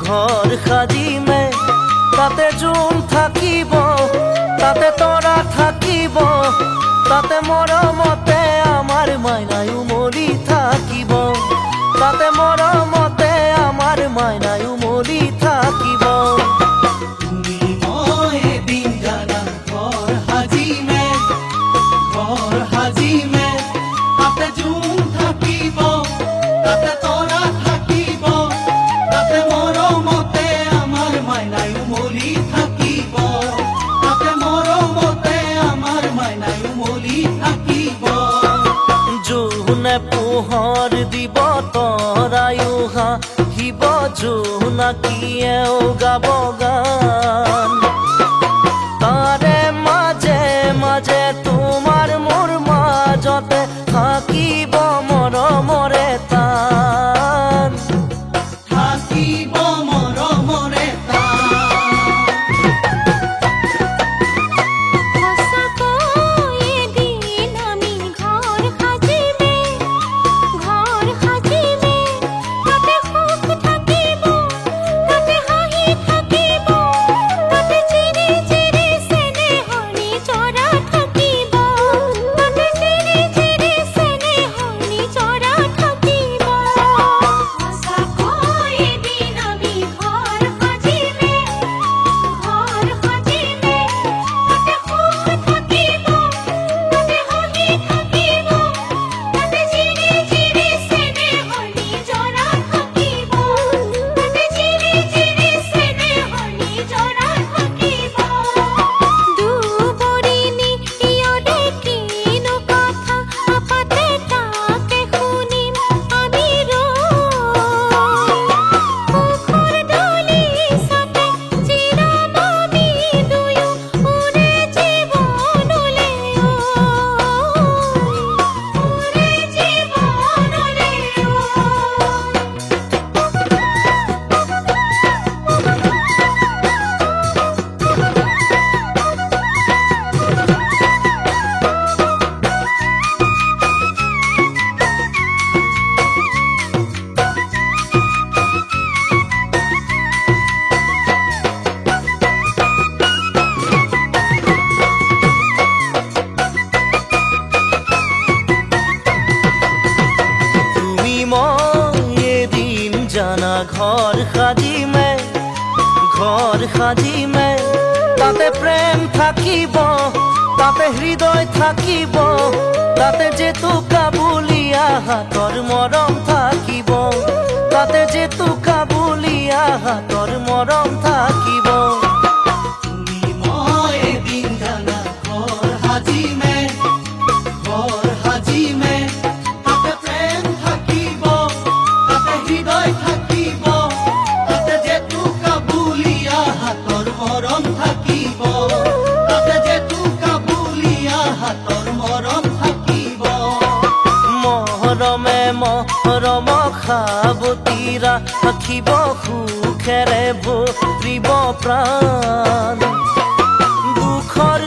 ঘৰ সাজিমে তাতে জোন থাকিব, তাতে তৰা থাকিব, তাতে মৰমতে আমাৰ মাইনাই উমলি থাকিব, তাতে মৰমতে আমাৰ মাইনাই উমলি থাকিব। তুমি মই এদিন জানা ঘৰ সাজিমে তাতে জোন থাকিব, তাতে তৰা থাকিব, তাতে মৰমতে আমাৰ মাইনাই উমলি থাকিব, তাতে মৰমতে আমাৰ মাইনাই উমলি থাকিব। জোনে পোহৰ দিব তৰায়ো হাঁহিব, জোনাকীয়েও গাব গান, তাৰে মাজে মাজে তোমাৰ মোৰ মাজতে থাকিব মৰমৰে তান, থাকিব মৰমৰে ঘৰ সাজিমে তাতে প্ৰেম থাকিব, তাতে হৃদয় থাকিব, তাতে জেতুকা বুলিয়া হাতৰ মৰম থাকিব, তাতে জেতুকা বুলিয়া হাতৰ মৰম থাকিব। তুমি মই এদিন জানা ঘৰ সাজিমে তাতে প্ৰেম থাকিব, তাতে হৃদয় থাকিব, তাতে জেতুকা বুলিয়া হাতৰ মৰম থাকিব, তাতে জেতুকা বুলিয়া হাতৰ মৰম থাকিব। মৰমে মৰম সাৱতীৰা ৰাখিব, সুখেৰে ভৰিব প্ৰাণ, দুখৰ